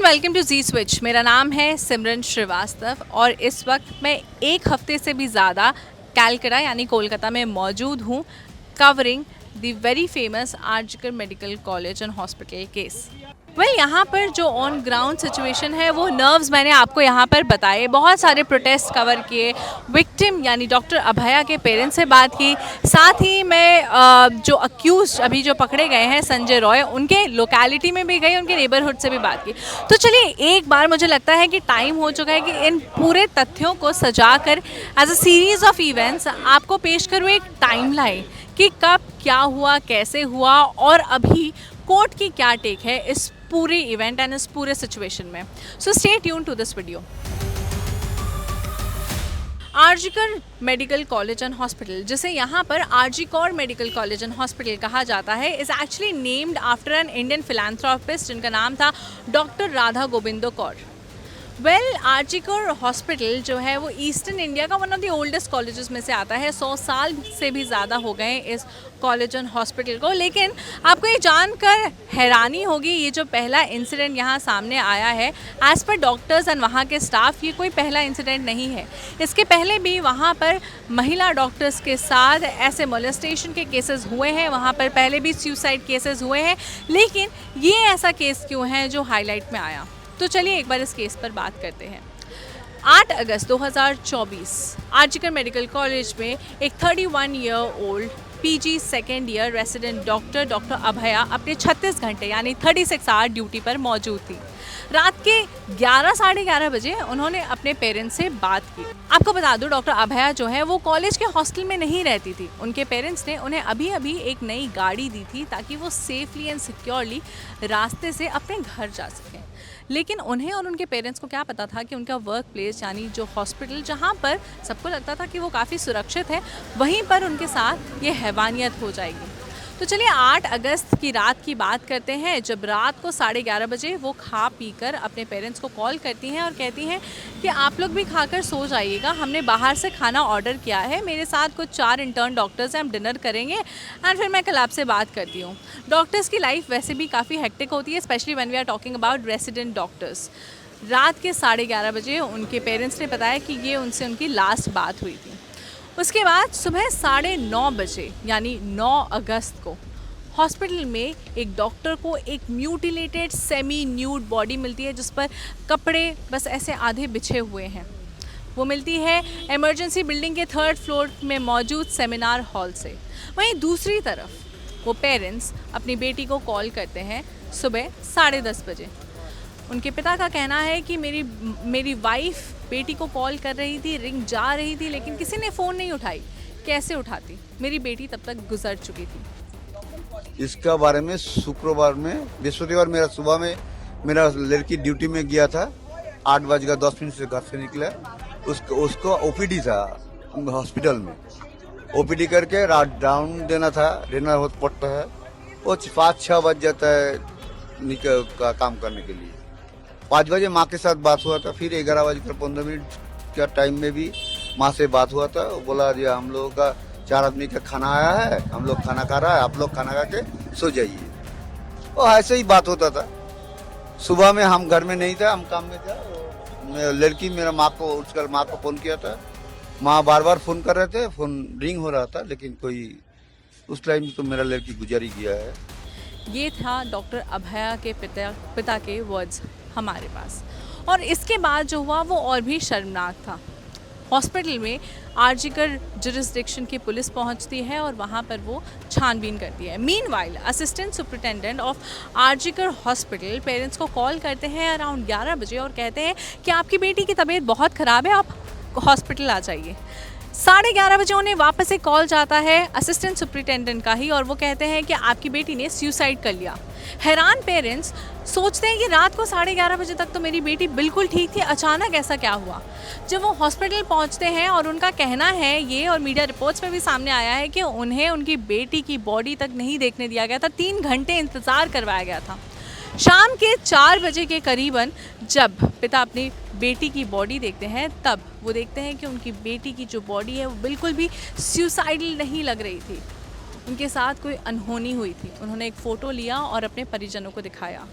Welcome to ji switch. मेरा नाम है सिमरन श्रीवास्तव और इस वक्त मैं एक हफ्ते से भी ज़्यादा कैलकाटा यानी कोलकाता में मौजूद हूँ, covering the very famous RG Kar medical college and hospital case. यहाँ पर जो ऑन ग्राउंड सिचुएशन है वो नर्व्स मैंने आपको यहाँ पर बताए, बहुत सारे प्रोटेस्ट कवर किए, विक्टिम यानी डॉक्टर अभया के पेरेंट्स से बात की, साथ ही मैं जो अक्यूज अभी जो पकड़े गए हैं संजय रॉय, उनके लोकेलिटी में भी गई, उनके नेबरहुड से भी बात की। तो चलिए एक बार मुझे लगता है कि टाइम हो चुका है कि इन पूरे तथ्यों को सजाकर as a series of events आपको पेश करूँ एक टाइमलाइन कि कब क्या हुआ, कैसे हुआ और अभी कोर्ट की क्या टेक है इस पूरे इवेंट एंड इस पूरे सिचुएशन में। So stay tune to this video. RG Kar medical college and hospital, जिसे यहाँ पर RG Kaur medical college and hospital कहा जाता है, is actually named after an Indian philanthropist जिनका नाम था डॉक्टर राधा गोविंदो कौर। आरजी कौर हॉस्पिटल जो है वो ईस्टर्न इंडिया का one of the oldest colleges में से आता है। 100 साल से भी ज़्यादा हो गए इस कॉलेज एंड हॉस्पिटल को। लेकिन आपको ये जानकर हैरानी होगी, ये जो पहला इंसिडेंट यहाँ सामने आया है, एज़ पर डॉक्टर्स एंड वहाँ के स्टाफ, ये कोई पहला इंसिडेंट नहीं है। इसके पहले भी वहाँ पर महिला डॉक्टर्स के साथ ऐसे मोलेस्टेशन के केसेस हुए हैं, वहाँ पर पहले भी सुसाइड केसेस हुए हैं, लेकिन ये ऐसा केस क्यों है जो हाईलाइट में आया। तो चलिए एक बार इस केस पर बात करते हैं। 8 अगस्त 2024 आरजीकर मेडिकल कॉलेज में एक 31 year old PG second year resident doctor Abhaya अपने 36 घंटे यानी 36 आवर ड्यूटी पर मौजूद थी। रात के 11 साढ़े 11 बजे उन्होंने अपने पेरेंट्स से बात की। आपको बता दूं, डॉक्टर अभया जो है वो कॉलेज के हॉस्टल में नहीं रहती थी। उनके पेरेंट्स ने उन्हें अभी अभी एक नई गाड़ी दी थी ताकि वो सेफली एंड सिक्योरली रास्ते से अपने घर जा सकें। लेकिन उन्हें और उनके पेरेंट्स को क्या पता था कि उनका वर्क प्लेस यानी जो हॉस्पिटल जहाँ पर सबको लगता था कि वो काफ़ी सुरक्षित है, वहीं पर उनके साथ ये हैवानियत हो जाएगी। तो चलिए 8 अगस्त की रात की बात करते हैं, जब रात को 11:30 बजे वो खा पी कर अपने पेरेंट्स को कॉल करती हैं और कहती हैं कि आप लोग भी खाकर सो जाइएगा, हमने बाहर से खाना ऑर्डर किया है, मेरे साथ कुछ 4 इंटर्न डॉक्टर्स हैं, हम डिनर करेंगे एंड फिर मैं कल आपसे बात करती हूँ। डॉक्टर्स की लाइफ वैसे भी काफ़ी हेक्टिक होती है, specially when we are talking about resident doctors. रात के 11:30 बजे उनके पेरेंट्स ने बताया कि ये उनसे उनकी लास्ट बात हुई थी। उसके बाद सुबह 9:30 बजे यानी 9 अगस्त को हॉस्पिटल में एक डॉक्टर को एक म्यूटिलेटेड सेमी न्यूड बॉडी मिलती है, जिस पर कपड़े बस ऐसे आधे बिछे हुए हैं। वो मिलती है इमरजेंसी बिल्डिंग के 3rd फ्लोर में मौजूद सेमिनार हॉल से। वहीं दूसरी तरफ वो पेरेंट्स अपनी बेटी को कॉल करते हैं सुबह 10:30 बजे। उनके पिता का कहना है कि मेरी वाइफ बेटी को कॉल कर रही थी, रिंग जा रही थी, लेकिन किसी ने फ़ोन नहीं उठाई। कैसे उठाती, मेरी बेटी तब तक गुजर चुकी थी। इसका बारे में शुक्रवार में बृहस्पतिवार मेरा सुबह में मेरा लड़की ड्यूटी में गया था, 8:10 से घर से निकला। उसको ओपीडी था हॉस्पिटल में, ओपीडी करके रात डाउन देना था, देना पड़ता है। वो 5-6 बज जाता है का काम करने के लिए। 5 बजे माँ के साथ बात हुआ था, फिर 11:15 का टाइम में भी माँ से बात हुआ था। वो बोला जी हम लोगों का 4 आदमी का खाना आया है, हम लोग खाना खा रहा है, आप लोग खाना खा के सो जाइए। वो ऐसे ही बात होता था। सुबह में हम घर में नहीं था, हम काम में था। लड़की मेरा माँ को उठकर माँ को फ़ोन किया था, माँ बार बार फ़ोन कर रहे थे, फ़ोन रिंग हो रहा था, लेकिन कोई उस टाइम तो मेरा लड़की गुजर ही गया है। ये था डॉक्टर अभया के पिता के वर्ड्स हमारे पास। और इसके बाद जो हुआ वो और भी शर्मनाक था। हॉस्पिटल में आरजीकर जुरिस्डिक्शन की पुलिस पहुंचती है और वहां पर वो छानबीन करती है। Meanwhile assistant superintendent of RG Kar hospital parents को कॉल करते हैं अराउंड 11 बजे और कहते हैं कि आपकी बेटी की तबीयत बहुत ख़राब है, आप हॉस्पिटल आ जाइए। 11:30 बजे उन्हें वापस एक कॉल जाता है असिस्टेंट सुपरिटेंडेंट का ही, और वो कहते हैं कि आपकी बेटी ने सुसाइड कर लिया। हैरान पेरेंट्स सोचते हैं कि रात को 11:30 बजे तक तो मेरी बेटी बिल्कुल ठीक थी, अचानक ऐसा क्या हुआ। जब वो हॉस्पिटल पहुंचते हैं और उनका कहना है ये, और मीडिया रिपोर्ट्स में भी सामने आया है कि उन्हें उनकी बेटी की बॉडी तक नहीं देखने दिया गया था, 3 घंटे इंतज़ार करवाया गया था। शाम के 4 बजे के करीबन जब पिता अपनी बेटी की बॉडी देखते हैं, तब वो देखते हैं कि उनकी बेटी की जो बॉडी है वो बिल्कुल भी सुसाइडल नहीं लग रही थी। उनके साथ कोई अनहोनी हुई थी। उन्होंने एक फ़ोटो लिया और अपने परिजनों को दिखाया।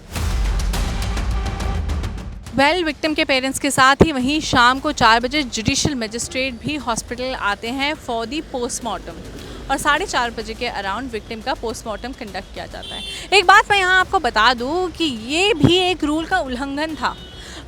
वेल विक्टिम के पेरेंट्स के साथ ही वहीं शाम को 4 बजे जुडिशियल मजिस्ट्रेट भी हॉस्पिटल आते हैं फॉर दी पोस्टमार्टम और 4:30 बजे के अराउंड विक्टिम का पोस्टमार्टम कंडक्ट किया जाता है। एक बात मैं यहाँ आपको बता दूँ कि ये भी एक रूल का उल्लंघन था।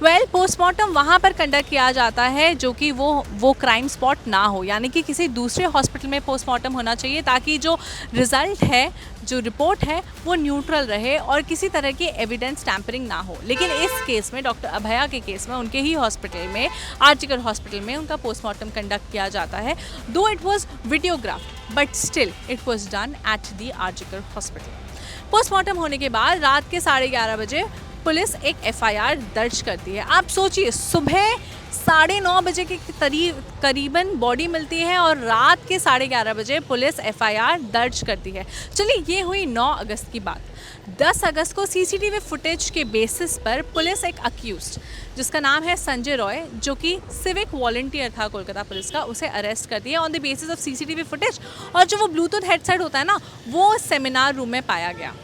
वेल पोस्टमार्टम वहाँ पर कंडक्ट किया जाता है जो कि वो क्राइम स्पॉट ना हो, यानी कि किसी दूसरे हॉस्पिटल में पोस्टमार्टम होना चाहिए ताकि जो रिज़ल्ट है, जो रिपोर्ट है वो न्यूट्रल रहे और किसी तरह की एविडेंस टैम्परिंग ना हो। लेकिन इस केस में डॉक्टर अभया के केस में उनके ही हॉस्पिटल में, आर्जिकर हॉस्पिटल में उनका पोस्टमार्टम कंडक्ट किया जाता है। दो it was वीडियोग्राफ्ड but still it was done at the RG Kar hospital. Postmortem होने के बाद रात के 11:30 बजे पुलिस एक एफआईआर दर्ज करती है। आप सोचिए, सुबह 9:30 बजे के करीबन बॉडी मिलती है और रात के 11:30 बजे पुलिस एफआईआर दर्ज करती है। चलिए, ये हुई 9 अगस्त की बात। 10 अगस्त को सीसीटीवी फुटेज के बेसिस पर पुलिस एक अक्यूज्ड जिसका नाम है संजय रॉय, जो कि सिविक वॉलंटियर था कोलकाता पुलिस का, उसे अरेस्ट करती है on the basis of CCTV footage. और जो वो ब्लूटूथ हेडसेट होता है ना, वो सेमिनार रूम में पाया गया।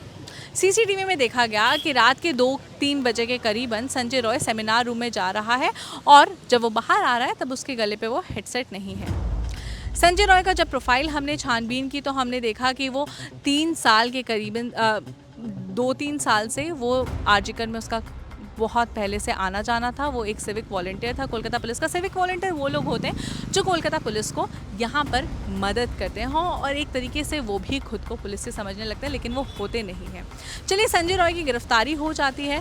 सीसीटीवी में देखा गया कि रात के 2-3 बजे के करीबन संजय रॉय सेमिनार रूम में जा रहा है और जब वो बाहर आ रहा है तब उसके गले पे वो हेडसेट नहीं है। संजय रॉय का जब प्रोफाइल हमने छानबीन की तो हमने देखा कि वो 3 साल के करीबन 2-3 साल से वो आर्जिकर में उसका बहुत पहले से आना जाना था। वो एक सिविक वॉलंटियर था कोलकाता पुलिस का। सिविक वॉलंटियर वो लोग होते हैं जो कोलकाता पुलिस को यहाँ पर मदद करते हैं और एक तरीके से वो भी खुद को पुलिस से समझने लगते हैं, लेकिन वो होते नहीं हैं। चलिए, संजय रॉय की गिरफ्तारी हो जाती है।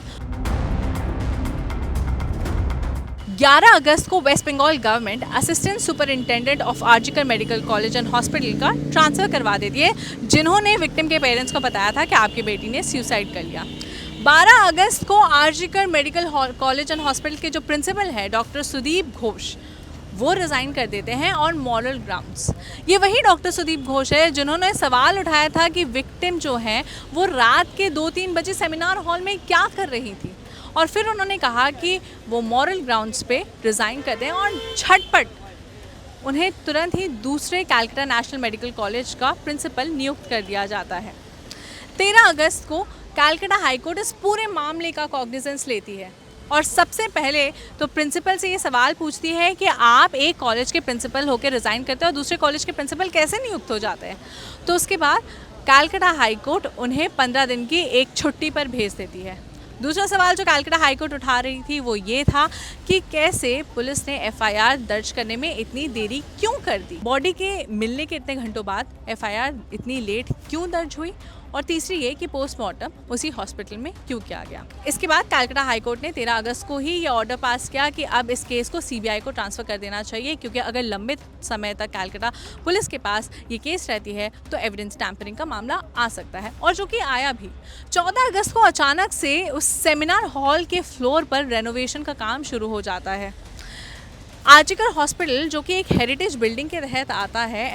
11 अगस्त को waste Bengal government assistant superintendent of RG Kar medical college and hospital का ट्रांसफ़र करवा देती है, जिन्होंने विक्टिम के पेरेंट्स को बताया था कि आपकी बेटी ने सुसाइड कर लिया। 12 अगस्त को RG Kar medical college and hospital के जो प्रिंसिपल है डॉक्टर सुदीप घोष, वो रिज़ाइन कर देते हैं ऑन मॉरल ग्राउंड्स। ये वही डॉक्टर सुदीप घोष है जिन्होंने सवाल उठाया था कि विक्टिम जो है वो रात के 2-3 बजे सेमिनार हॉल में क्या कर रही थी, और फिर उन्होंने कहा कि वो मॉरल ग्राउंड्स पे रिज़ाइन कर दें और झटपट उन्हें तुरंत ही दूसरे कैलकाटा नेशनल मेडिकल कॉलेज का प्रिंसिपल नियुक्त कर दिया जाता है। 13 अगस्त को कैलकाटा हाईकोर्ट इस पूरे मामले का कॉग्निजेंस लेती है और सबसे पहले तो प्रिंसिपल से ये सवाल पूछती है कि आप एक कॉलेज के प्रिंसिपल होकर रिज़ाइन करते हैं और दूसरे कॉलेज के प्रिंसिपल कैसे नियुक्त हो जाते हैं। तो उसके बाद कैलकाटा हाईकोर्ट उन्हें 15 दिन की एक छुट्टी पर भेज देती है। दूसरा सवाल जो कैलकाटा हाईकोर्ट उठा रही थी वो ये था कि कैसे पुलिस ने एफआईआर दर्ज करने में इतनी देरी क्यों कर दी, बॉडी के मिलने के इतने घंटों बाद एफआईआर इतनी लेट क्यों दर्ज हुई, और तीसरी ये कि पोस्टमार्टम उसी हॉस्पिटल में क्यों किया गया। इसके बाद कैलकाटा हाईकोर्ट ने 13 अगस्त को ही ये ऑर्डर पास किया कि अब इस केस को सीबीआई को ट्रांसफ़र कर देना चाहिए, क्योंकि अगर लंबे समय तक कैलकाटा पुलिस के पास ये केस रहती है तो एविडेंस टैम्परिंग का मामला आ सकता है, और जो कि आया भी। 14 अगस्त को अचानक से उस सेमिनार हॉल के फ्लोर पर रेनोवेशन का काम शुरू हो जाता है। आर्जिकर हॉस्पिटल जो कि एक हेरिटेज बिल्डिंग के तहत आता है,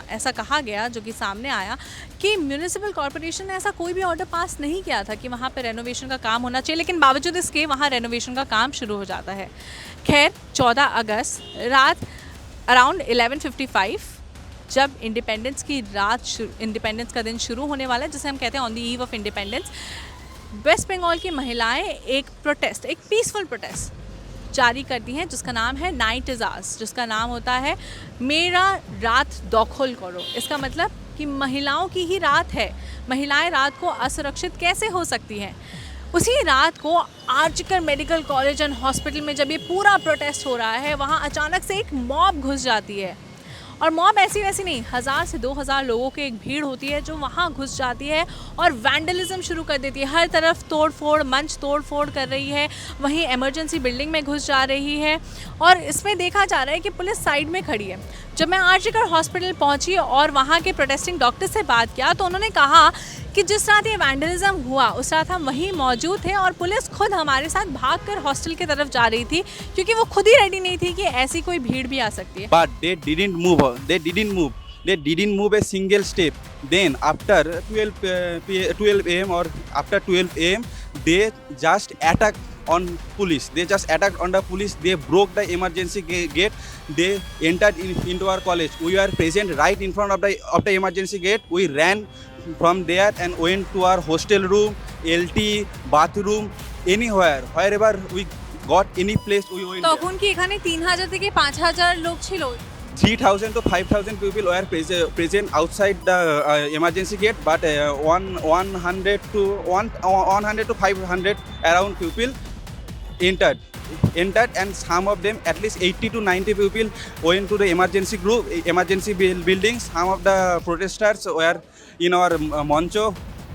ऐसा कहा गया, जो कि सामने आया कि म्यूनिसिपल कॉर्पोरेशन ने ऐसा कोई भी ऑर्डर पास नहीं किया था कि वहाँ पे रेनोवेशन का काम होना चाहिए, लेकिन बावजूद इसके वहाँ रेनोवेशन का काम शुरू हो जाता है। खैर, 14 अगस्त रात अराउंड 11:55 जब इंडिपेंडेंस का दिन शुरू होने वाला है, जिसे हम कहते हैं on the eve of independence, west Bengal की महिलाएँ एक पीसफुल प्रोटेस्ट जारी करती हैं जिसका नाम है नाइट इज़ आवर्स, जिसका नाम होता है मेरा रात दखल करो। इसका मतलब कि महिलाओं की ही रात है, महिलाएं रात को असुरक्षित कैसे हो सकती हैं। उसी रात को RG Kar medical college and hospital में जब ये पूरा प्रोटेस्ट हो रहा है, वहाँ अचानक से एक मॉब घुस जाती है, और मॉब ऐसी वैसी नहीं, 1000 से 2000 लोगों की एक भीड़ होती है जो वहाँ घुस जाती है और वैंडलिज्म शुरू कर देती है। हर तरफ तोड़फोड़, मंच तोड़फोड़ कर रही है, वहीं इमरजेंसी बिल्डिंग में घुस जा रही है, और इसमें देखा जा रहा है कि पुलिस साइड में खड़ी है। जब मैं आर्जिकर हॉस्पिटल पहुंची और वहाँ के प्रोटेस्टिंग डॉक्टर से बात किया तो उन्होंने कहा कि जिस रात ये वैंडलिज्म हुआ उस रात हम वहीं मौजूद थे और पुलिस खुद हमारे साथ भागकर हॉस्टल की तरफ जा रही थी, क्योंकि वो खुद ही रेडी नहीं थी कि ऐसी कोई भीड़ भी आ सकती है। But they didn't move a single step. Then after 12 a.m. or after 12 a.m. they just attacked on police. They just attacked on the police. They broke the emergency gate. They entered into our college. We were present right in front of the emergency gate. We ran from there and went to our hostel room, LT, bathroom, anywhere, wherever we got any place we went there. তখন কি এখানে 3000 থেকে 5000 লোক ছিল? 3,000 to 5,000 people were present outside the emergency gate, but 100 to 500 around people entered, and some of them, at least 80 to 90 people, went to the emergency buildings. Some of the protesters were in our moncho,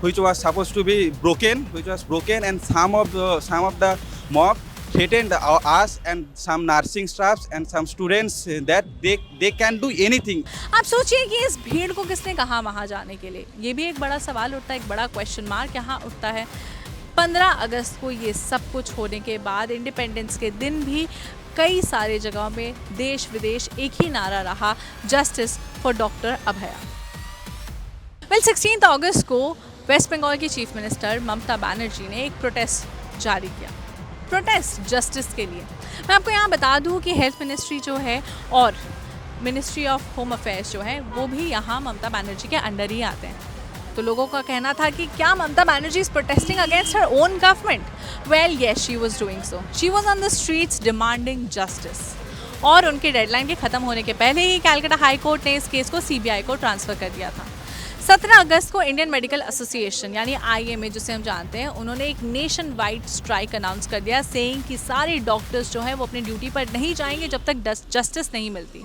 which was supposed to be broken, and some of the mob threatened us and some nursing staffs and some students that they can do anything. आप सोचिए कि इस भीड़ को किसने कहा वहाँ जाने के लिए? ये भी एक बड़ा सवाल उठता है, एक बड़ा क्वेश्चन मार्क यहाँ उठता है। 15 अगस्त को ये सब कुछ होने के बाद इंडिपेंडेंस के दिन भी कई सारे जगहों में देश विदेश एक ही नारा रहा, जस्टिस फॉर डॉक्टर अभया। 16 अगस्त को वेस्ट बंगाल की चीफ मिनिस्टर ममता बनर्जी ने एक प्रोटेस्ट जारी किया, प्रोटेस्ट जस्टिस के लिए। मैं आपको यहाँ बता दूँ कि हेल्थ मिनिस्ट्री जो है और मिनिस्ट्री ऑफ होम अफेयर्स जो है वो भी यहाँ ममता बनर्जी के अंडर ही आते हैं। तो लोगों का कहना था कि क्या Mamata Banerjee is protesting against her own government? Well yes, she was doing so. She was on the streets demanding justice. और उनके डेडलाइन के ख़त्म होने के पहले ही कलकत्ता हाई कोर्ट ने इस केस को सीबीआई को ट्रांसफ़र कर दिया था। 17 अगस्त को इंडियन मेडिकल एसोसिएशन यानी IMA जिसे हम जानते हैं, उन्होंने एक नेशन वाइड स्ट्राइक अनाउंस कर दिया, सेइंग कि सारे डॉक्टर्स जो हैं वो अपनी ड्यूटी पर नहीं जाएंगे जब तक जस्टिस नहीं मिलती।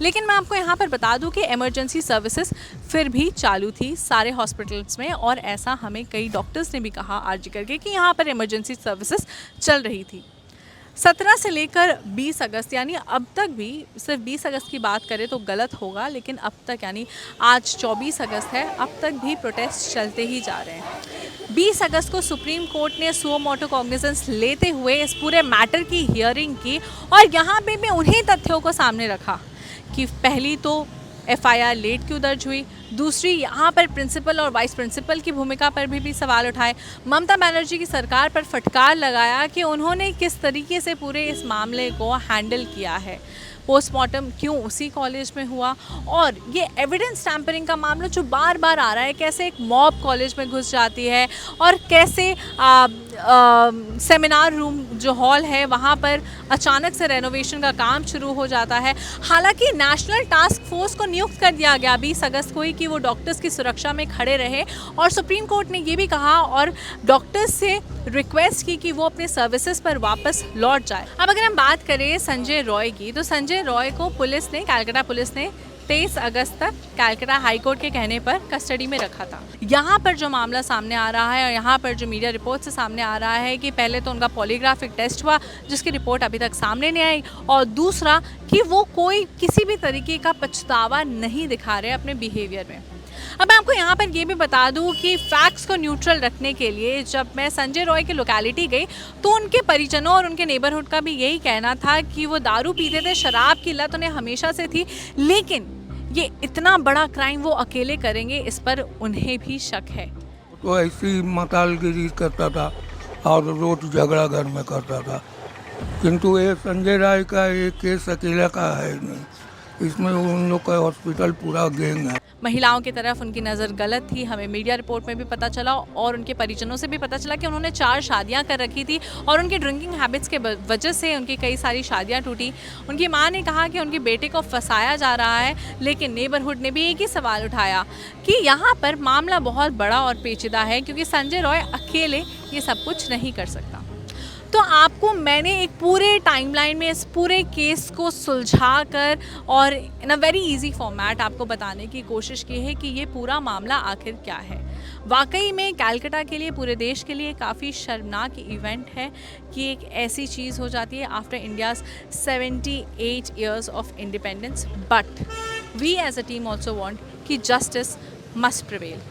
लेकिन मैं आपको यहाँ पर बता दूँ कि इमरजेंसी सर्विसेज फिर भी चालू थी सारे हॉस्पिटल्स में, और ऐसा हमें कई डॉक्टर्स ने भी कहा आर्जी करके कि यहाँ पर इमरजेंसी सर्विसेज चल रही थी। 17 से लेकर 20 अगस्त यानी अब तक भी, सिर्फ 20 अगस्त की बात करें तो गलत होगा, लेकिन अब तक यानी आज 24 अगस्त है, अब तक भी प्रोटेस्ट चलते ही जा रहे हैं। 20 अगस्त को सुप्रीम कोर्ट ने सुओ मोटो कॉग्निजेंस लेते हुए इस पूरे मैटर की हियरिंग की, और यहाँ पे भी उन्हीं तथ्यों को सामने रखा कि पहली तो FIR लेट क्यों दर्ज हुई, दूसरी यहाँ पर प्रिंसिपल और वाइस प्रिंसिपल की भूमिका पर भी सवाल उठाए। ममता बनर्जी की सरकार पर फटकार लगाया कि उन्होंने किस तरीके से पूरे इस मामले को हैंडल किया है, पोस्टमार्टम क्यों उसी कॉलेज में हुआ, और ये एविडेंस टैम्परिंग का मामला जो बार बार आ रहा है, कैसे एक मॉब कॉलेज में घुस जाती है और कैसे सेमिनार रूम जो हॉल है वहाँ पर अचानक से रेनोवेशन का काम शुरू हो जाता है। हालांकि नेशनल टास्क फोर्स को नियुक्त कर दिया गया 20 अगस्त को ही कि वो डॉक्टर्स की सुरक्षा में खड़े रहे, और सुप्रीम कोर्ट ने ये भी कहा और डॉक्टर्स से रिक्वेस्ट की कि वो अपने सर्विसेज पर वापस लौट जाए। अब अगर हम बात करें संजय रॉय की, तो संजय रॉय को पुलिस ने, कलकत्ता पुलिस ने 23 अगस्त तक कलकत्ता हाई कोर्ट के कहने पर कस्टडी में रखा था। यहाँ पर जो मामला सामने आ रहा है और यहाँ पर जो मीडिया रिपोर्ट से सामने आ रहा है कि पहले तो उनका पॉलीग्राफिक टेस्ट हुआ जिसकी रिपोर्ट अभी तक सामने नहीं आई, और दूसरा कि वो कोई किसी भी तरीके का पछतावा नहीं दिखा रहे अपने बिहेवियर में। अब मैं आपको यहाँ पर ये भी बता दूँ कि फैक्ट्स को न्यूट्रल रखने के लिए जब मैं संजय रॉय की लोकेलिटी गई तो उनके परिजनों और उनके नेबरहुड का भी यही कहना था कि वो दारू पीते थे, शराब की लत उन्हें हमेशा से थी, लेकिन ये इतना बड़ा क्राइम वो अकेले करेंगे इस पर उन्हें भी शक है। तो ऐसी मतालगिरी करता था और रोज झगड़ा घर में करता था, किंतु ये संजय राय का ये केस अकेला का है नहीं, इसमें उन लोग का हॉस्पिटल पूरा गैंग है। महिलाओं की तरफ उनकी नज़र गलत थी, हमें मीडिया रिपोर्ट में भी पता चला और उनके परिजनों से भी पता चला कि उन्होंने 4 शादियां कर रखी थी और उनकी ड्रिंकिंग हैबिट्स के वजह से उनकी कई सारी शादियां टूटी। उनकी मां ने कहा कि उनके बेटे को फंसाया जा रहा है, लेकिन नेबरहुड ने भी एक ही सवाल उठाया कि यहाँ पर मामला बहुत बड़ा और पेचीदा है क्योंकि संजय रॉय अकेले ये सब कुछ नहीं कर सकता। तो आपको मैंने एक पूरे टाइमलाइन में इस पूरे केस को सुलझा कर और इन अ वेरी इजी फॉर्मेट आपको बताने की कोशिश की है कि ये पूरा मामला आखिर क्या है। वाकई में कलकत्ता के लिए, पूरे देश के लिए काफ़ी शर्मनाक इवेंट है कि एक ऐसी चीज़ हो जाती है after India's 78 years of independence, but we as a team also want कि जस्टिस मस्ट प्रिवेल।